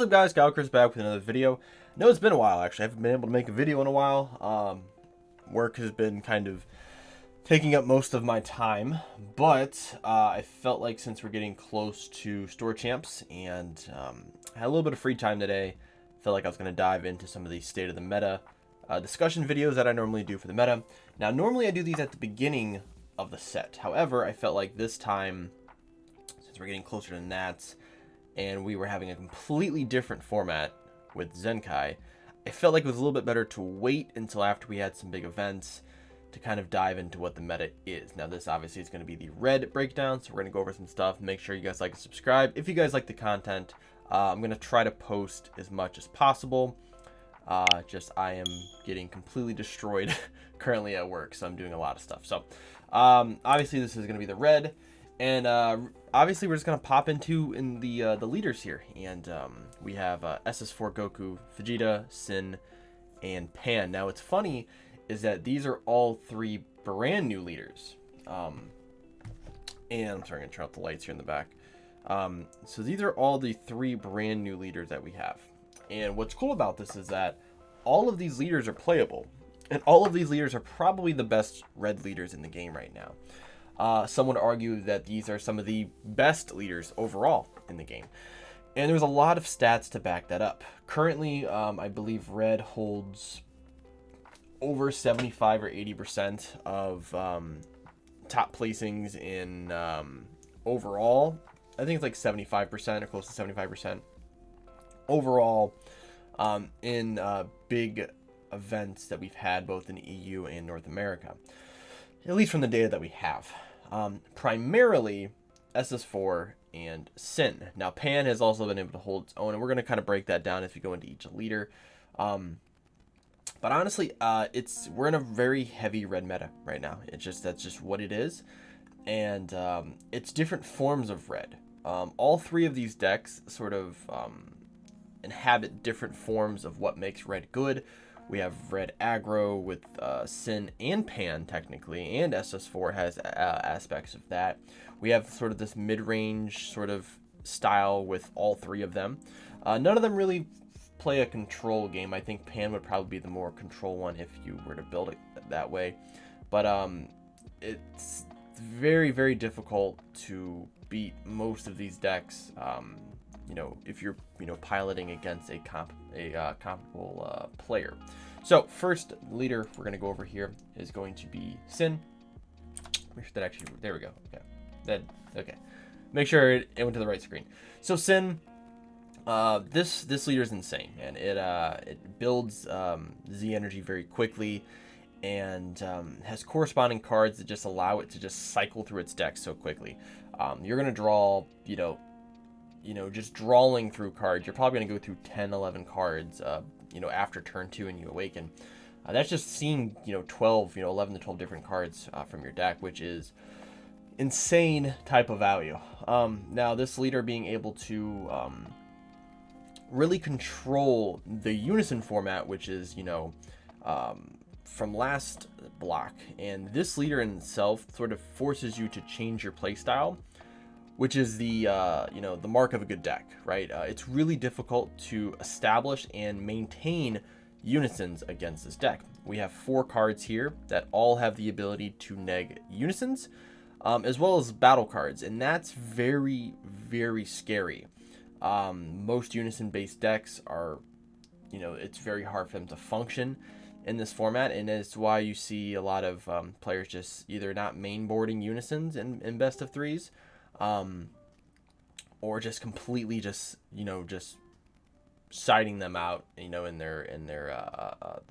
What's up, guys? Chris back with another video. No, it's been a while, actually. I haven't been able to make a video in a while. Work has been kind of taking up most of my time, but I felt like since we're getting close to Store Champs and had a little bit of free time today, felt like I was going to dive into some of the State of the Meta discussion videos that I normally do for the meta. Now, normally I do these at the beginning of the set. However, I felt like this time, since we're getting closer to Nats, and we were having a completely different format with Zenkai, I felt like it was a little bit better to wait until after we had some big events to kind of dive into what the meta is. Now, this obviously is going to be the red breakdown, so we're going to go over some stuff. Make sure you guys like and subscribe. If you guys like the content, I'm going to try to post as much as possible. I am getting completely destroyed currently at work, so I'm doing a lot of stuff. So, obviously this is going to be the red, and obviously we're just going to pop into the leaders here, and we have SS4 Goku, Vegeta, Sin, and Pan. Now, what's funny is that these are all three brand new leaders, and I'm sorry, I'm going to turn off the lights here in the back. So these are all the three brand new leaders that we have. And what's cool about this is that all of these leaders are playable, and all of these leaders are probably the best red leaders in the game right now. Some would argue that these are some of the best leaders overall in the game, and there's a lot of stats to back that up. Currently, I believe red holds over 75 or 80% of top placings in overall. I think it's like 75% or close to 75% overall in big events that we've had both in EU and North America, at least from the data that we have. Primarily SS4 and Sin. Now, Pan has also been able to hold its own, and we're going to kind of break that down as we go into each leader. But honestly, we're in a very heavy red meta right now. That's just what it is, and it's different forms of red. All three of these decks sort of inhabit different forms of what makes red good. We have red aggro with Sin and Pan technically, and SS4 has aspects of that. We have sort of this mid-range sort of style with all three of them. None of them really play a control game. I think Pan would probably be the more control one if you were to build it that way. But it's very, very difficult to beat most of these decks. You know, if you're piloting against a comparable player. So first leader we're going to go over here is going to be Sin. Make sure that actually, there we go. Okay, okay. Make sure it went to the right screen. So Sin, this leader is insane, and it builds Z energy very quickly, and has corresponding cards that just allow it to just cycle through its deck so quickly. You're going to draw, just drawing through cards, you're probably going to go through 10, 11 cards, after turn 2 and you awaken. That's just seeing, 12, 11 to 12 different cards from your deck, which is insane type of value. Now, this leader being able to really control the Unison format, which is, from last block, and this leader in itself sort of forces you to change your playstyle, which is the the mark of a good deck, right? It's really difficult to establish and maintain unisons against this deck. We have 4 cards here that all have the ability to neg unisons, as well as battle cards, and that's very, very scary. Most unison-based decks are, it's very hard for them to function in this format, and it's why you see a lot of players just either not mainboarding unisons in best of 3s, or just completely just siding them out, in their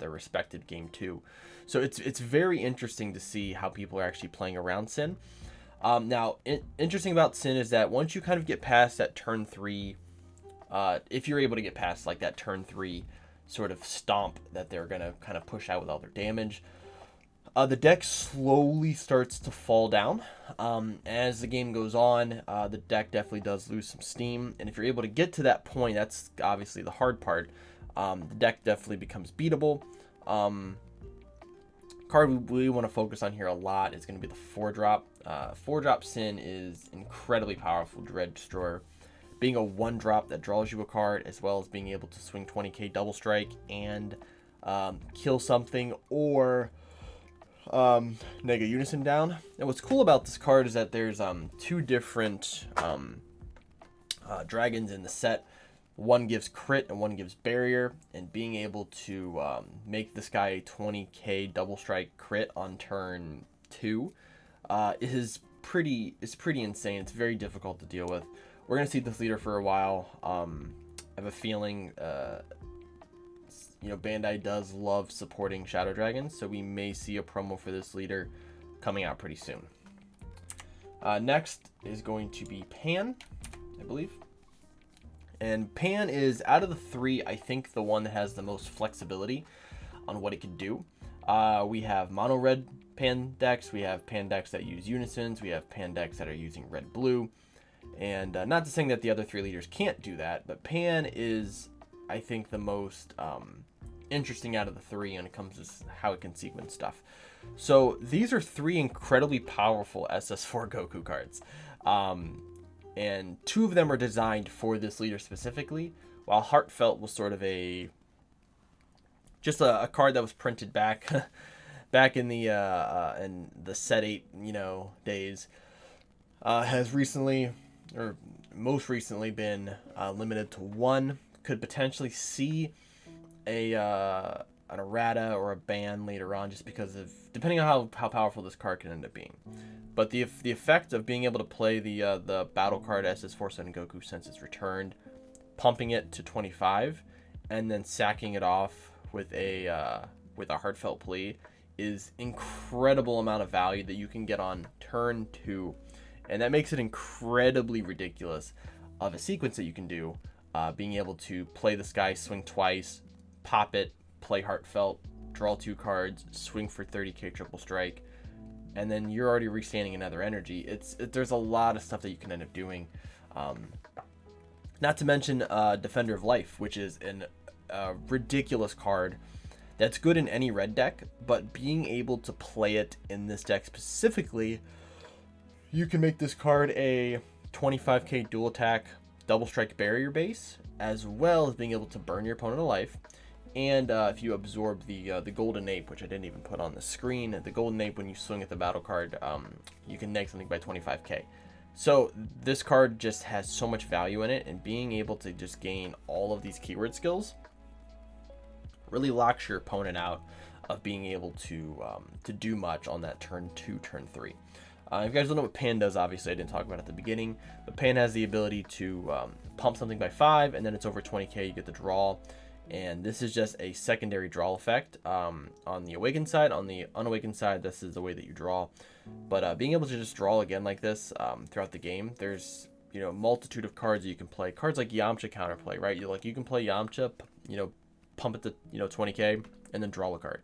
respective game 2. So it's very interesting to see how people are actually playing around Sin. Now, interesting about Sin is that once you kind of get past that turn 3, if you're able to get past like that turn 3 sort of stomp that they're gonna kind of push out with all their damage, the deck slowly starts to fall down. As the game goes on, the deck definitely does lose some steam, and if you're able to get to that point, that's obviously the hard part. The deck definitely becomes beatable. Card we want to focus on here a lot is going to be the 4-drop. 4-drop Sin is incredibly powerful Dread Destroyer. being a 1-drop that draws you a card, as well as being able to swing 20k double strike and kill something, or nega unison down. And what's cool about this card is that there's 2 different dragons in the set. One gives crit and one gives barrier, and being able to make this guy a 20k double strike crit on turn 2 is pretty insane. It's very difficult to deal with. We're gonna see this leader for a while. I have a feeling Bandai does love supporting Shadow Dragons, so we may see a promo for this leader coming out pretty soon. Next is going to be Pan, I believe. And Pan is, out of the 3, I think the one that has the most flexibility on what it can do. We have mono red Pan decks, we have Pan decks that use unisons, we have Pan decks that are using red blue. And not to say that the other 3 leaders can't do that, but Pan is, I think, the most interesting out of the 3 when it comes to how it can sequence stuff. So these are 3 incredibly powerful SS4 Goku cards. And 2 of them are designed for this leader specifically, while Heartfelt was sort of just a card that was printed back in the set 8 days. Has recently, or most recently, been limited to 1. Could potentially see an errata or a ban later on, just because of, depending on how powerful this card can end up being. But the effect of being able to play the battle card SS4 Son Goku since it's returned, pumping it to 25, and then sacking it off with a Heartfelt Plea is incredible amount of value that you can get on turn 2, and that makes it incredibly ridiculous of a sequence that you can do. Being able to play this guy, swing twice, pop it, play Heartfelt, draw 2 cards, swing for 30k triple strike, and then you're already restanding another energy. There's a lot of stuff that you can end up doing. Not to mention Defender of Life, which is a ridiculous card that's good in any red deck, but being able to play it in this deck specifically, you can make this card a 25k dual attack double strike barrier base, as well as being able to burn your opponent alive. And if you absorb the Golden Ape, which I didn't even put on the screen, the Golden Ape, when you swing at the battle card, you can neg something by 25k. So this card just has so much value in it, and being able to just gain all of these keyword skills really locks your opponent out of being able to do much on that turn 2, turn 3. If you guys don't know what Pan does, obviously I didn't talk about it at the beginning, but Pan has the ability to pump something by 5, and then it's over 20k, you get the draw. And this is just a secondary draw effect on the awakened side. On the unawakened side, this is the way that you draw. But being able to just draw again like this throughout the game, there's multitude of cards that you can play. Cards like Yamcha counterplay, right? You can play Yamcha, pump it to 20k, and then draw a card.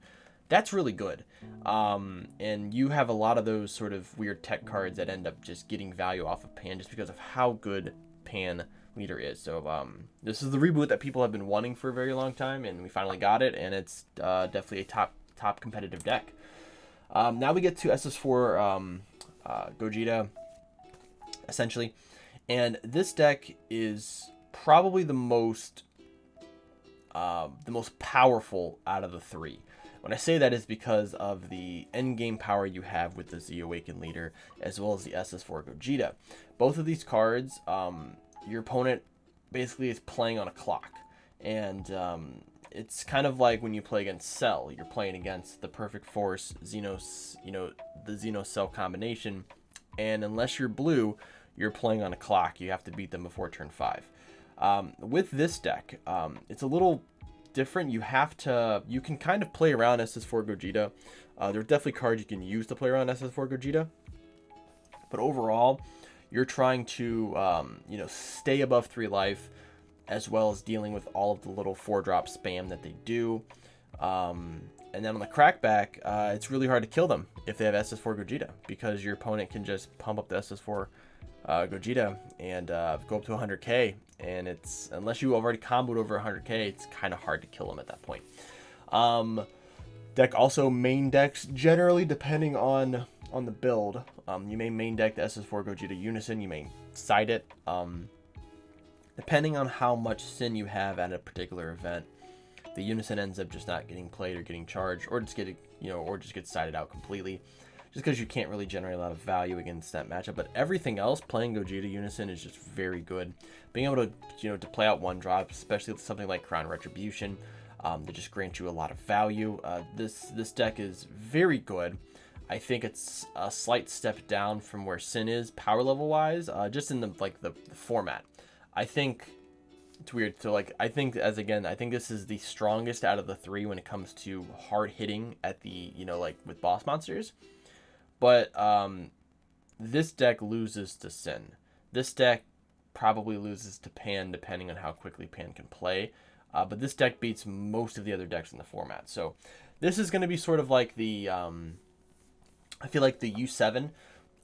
That's really good. And you have a lot of those sort of weird tech cards that end up just getting value off of Pan just because of how good Pan leader is. So this is the reboot that people have been wanting for a very long time, and we finally got it, and it's definitely a top competitive deck. Now we get to SS4 Gogeta, essentially, and this deck is probably the most powerful out of the 3. When I say that is because of the endgame power you have with the Z Awakened leader, as well as the SS4 Gogeta. Both of these cards, your opponent basically is playing on a clock, and it's kind of like when you play against Cell. You're playing against the Perfect Force Xenos, the Xenos Cell combination, and unless you're blue, you're playing on a clock. You have to beat them before turn 5. With this deck, it's a little different. You can kind of play around SS4 Gogeta. There's definitely cards you can use to play around SS4 Gogeta, but overall, you're trying to, stay above 3 life, as well as dealing with all of the little 4-drop spam that they do. And then on the crackback, it's really hard to kill them if they have SS4 Gogeta, because your opponent can just pump up the SS4 Gogeta and go up to 100k. And it's, unless you already comboed over 100k, it's kind of hard to kill them at that point. Deck also main decks, generally, depending on the build. You may main deck the SS4 Gogeta Unison, you may side it. depending on how much sin you have at a particular event, the Unison ends up just not getting played or getting charged, or just getting, or just gets sided out completely, just because you can't really generate a lot of value against that matchup. But everything else, playing Gogeta Unison is just very good. Being able to, to play out one drop, especially with something like Crown Retribution, that just grants you a lot of value. This deck is very good. I think it's a slight step down from where Sin is power level wise, just in the format. I think it's weird. So I think I think this is the strongest out of the three when it comes to hard hitting at the, with boss monsters. But this deck loses to Sin. This deck probably loses to Pan depending on how quickly Pan can play. But this deck beats most of the other decks in the format. So this is going to be sort of like the, I feel like the U7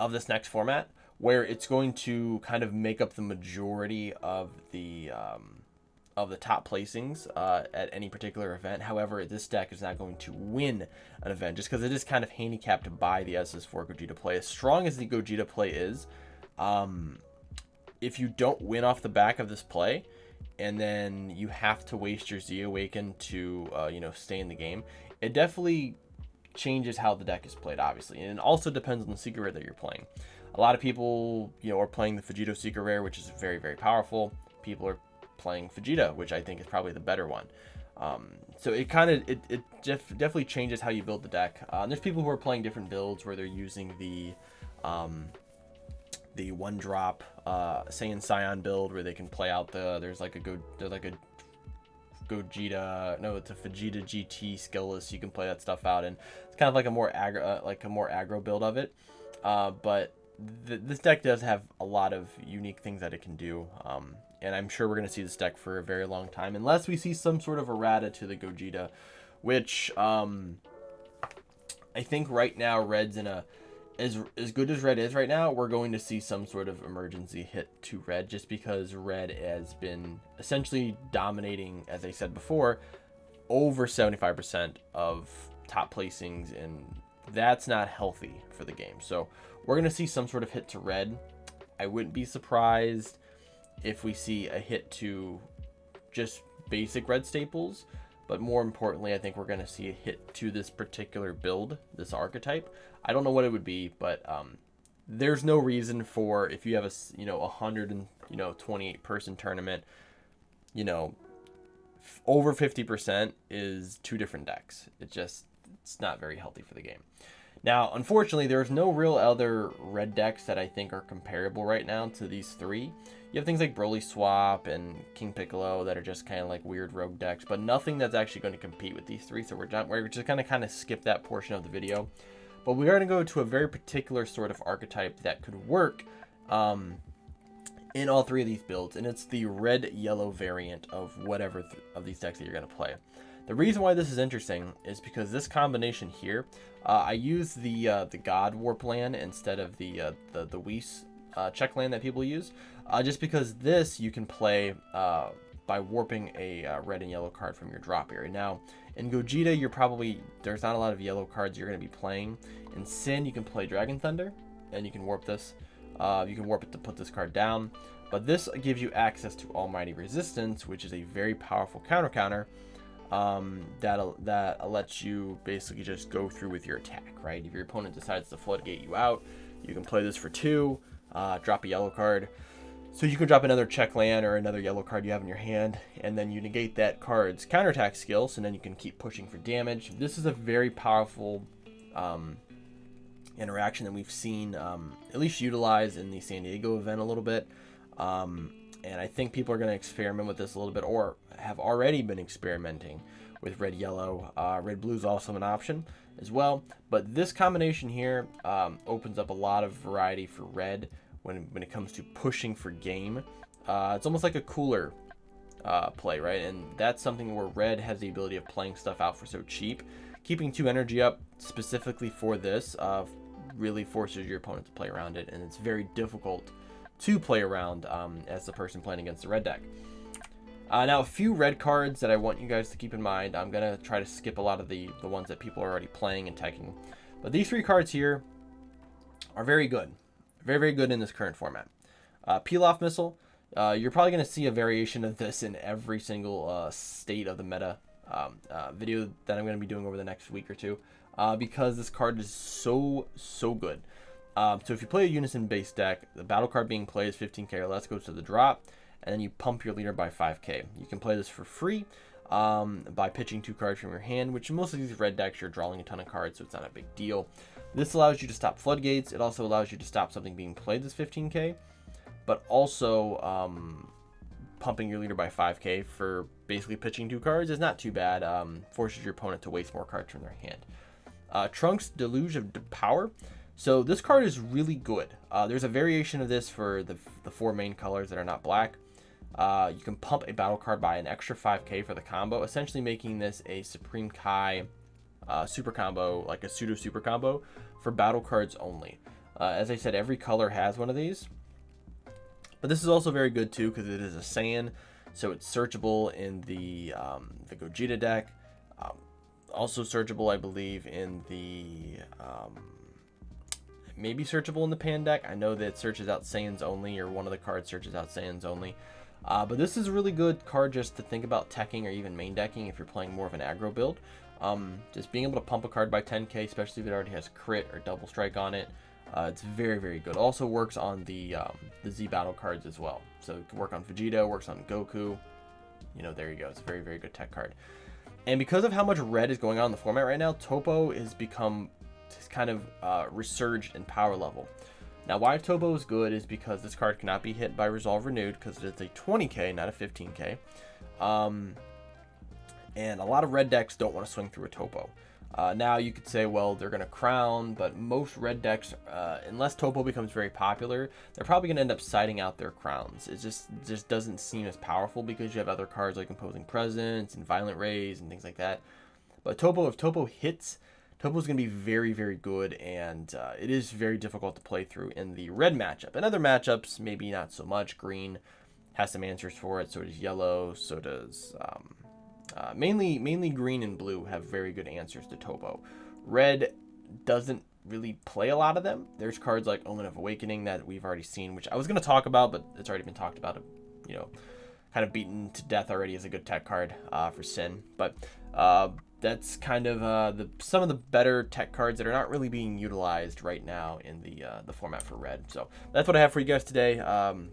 of this next format, where it's going to kind of make up the majority of the top placings at any particular event. However, this deck is not going to win an event just because it is kind of handicapped by the SS4 Gogeta play. As strong as the Gogeta play is, if you don't win off the back of this play, and then you have to waste your Z Awaken to stay in the game, it definitely changes how the deck is played, obviously. And it also depends on the secret rare that you're playing. A lot of people, are playing the Vegito secret rare, which is very, very powerful. People are playing Vegeta, which I think is probably the better one. So it kind of, it definitely changes how you build the deck. There's people who are playing different builds where they're using the one drop Saiyan build where they can play out there's like a Gogeta, no, it's a Vegeta GT skillless. You can play that stuff out, and it's kind of like a more aggro build of it. But this deck does have a lot of unique things that it can do, and I'm sure we're going to see this deck for a very long time, unless we see some sort of errata to the Gogeta, which I think right now Red's in a, as good as Red is right now, we're going to see some sort of emergency hit to Red, just because Red has been essentially dominating, as I said before, over 75% of top placings, and that's not healthy for the game. So we're going to see some sort of hit to Red. I wouldn't be surprised if we see a hit to just basic Red staples, but more importantly, I think we're going to see a hit to this particular build, this archetype. I don't know what it would be, but there's no reason for, if you have a 128 person tournament, over 50% is two different decks. It's not very healthy for the game. Now, unfortunately, there's no real other Red decks that I think are comparable right now to these three. You have things like Broly Swap and King Piccolo that are just kind of like weird rogue decks, but nothing that's actually going to compete with these three. So we're just going to kind of skip that portion of the video. But we are going to go to a very particular sort of archetype that could work in all three of these builds, and it's the red-yellow variant of whatever of these decks that you're going to play. The reason why this is interesting is because this combination here, I use the God Warp land instead of the Whis check land that people use, just because this you can play by warping a red and yellow card from your drop area. Now, in Gogeta, there's not a lot of yellow cards you're going to be playing. In Sin, you can play Dragon Thunder, and you can warp this. You can warp it to put this card down. But this gives you access to Almighty Resistance, which is a very powerful counter that lets you basically just go through with your attack, right? If your opponent decides to floodgate you out, you can play this for 2, drop a yellow card. So you can drop another check land or another yellow card you have in your hand, and then you negate that card's counterattack skill, so then you can keep pushing for damage. This is a very powerful interaction that we've seen at least utilized in the San Diego event a little bit. And I think people are going to experiment with this a little bit, or have already been experimenting with red-yellow. Red-blue is also an option as well. But this combination here opens up a lot of variety for Red when it comes to pushing for game. It's almost like a cooler play, right? And that's something where Red has the ability of playing stuff out for so cheap. Keeping 2 energy up specifically for this really forces your opponent to play around it, and it's very difficult to play around as the person playing against the red deck. Now, a few red cards that I want you guys to keep in mind. I'm going to try to skip a lot of the ones that people are already playing and teching. But these 3 cards here are very good. Very, very good in this current format. Peel-Off Missile You're probably going to see a variation of this in every single state of the meta video that I'm going to be doing over the next week or two, because this card is so good. So if you play a Unison base deck, the battle card being played is 15k or less, goes to the drop, and then you pump your leader by 5k. You can play this for free by pitching 2 cards from your hand, which in most of these red decks you're drawing a ton of cards, so it's not a big deal. This allows you to stop floodgates. It also allows you to stop something being played that's 15k, but also pumping your leader by 5k for basically pitching 2 cards is not too bad. Forces your opponent to waste more cards from their hand. Trunks Deluge of Power. So this card is really good. There's a variation of this for the 4 main colors that are not black. You can pump a battle card by an extra 5k for the combo, essentially making this a Supreme Kai super combo, like a pseudo super combo for battle cards only. As I said, every color has one of these. But this is also very good too because it is a Saiyan, so it's searchable in the Gogeta deck. Also searchable, I believe, in the maybe searchable in the Pan deck. I know that it searches out Saiyans only, or one of the cards searches out Saiyans only. But this is a really good card just to think about teching or even main decking if you're playing more of an aggro build. Just being able to pump a card by 10k, especially if it already has crit or double strike on it. It's very good. Also works on the Z battle cards as well. So it can work on Vegeta, works on Goku. You know, there you go. It's a very good tech card. And because of how much red is going on in the format right now, Topo has become kind of resurged in power level. Now, why Topo is good is because this card cannot be hit by Resolve Renewed because it's a 20k, not a 15k. And a lot of red decks don't want to swing through a Topo. Now you could say, well, they're going to crown, but most red decks, unless Topo becomes very popular, they're probably going to end up siding out their crowns. It just doesn't seem as powerful because you have other cards like Imposing Presence and Violent Rays and things like that. But Topo, if Topo hits, Topo is going to be very good, and it is very difficult to play through in the red matchup. In other matchups, maybe not so much. Green has some answers for it, so does yellow, so does... mainly green and blue have very good answers to Topo. Red doesn't really play a lot of them. There's cards like Omen of Awakening that we've already seen, which I was going to talk about, but it's already been talked about, you know, kind of beaten to death already as a good tech card for Sin. But that's kind of some of the better tech cards that are not really being utilized right now in the format for red. So that's what I have for you guys today.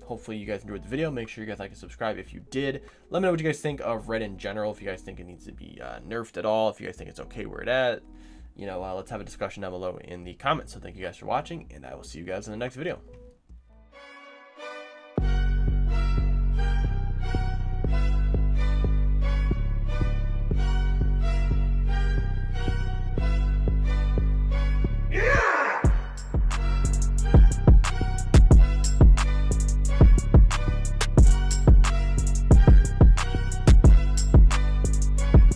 Hopefully you guys enjoyed the video. Make sure you guys like and subscribe if you did. Let me know what you guys think of red in general. If you guys think it needs to be nerfed at all. If you guys think it's okay where it's at. You know, let's have a discussion down below in the comments. So thank you guys for watching, and I will see you guys in the next video.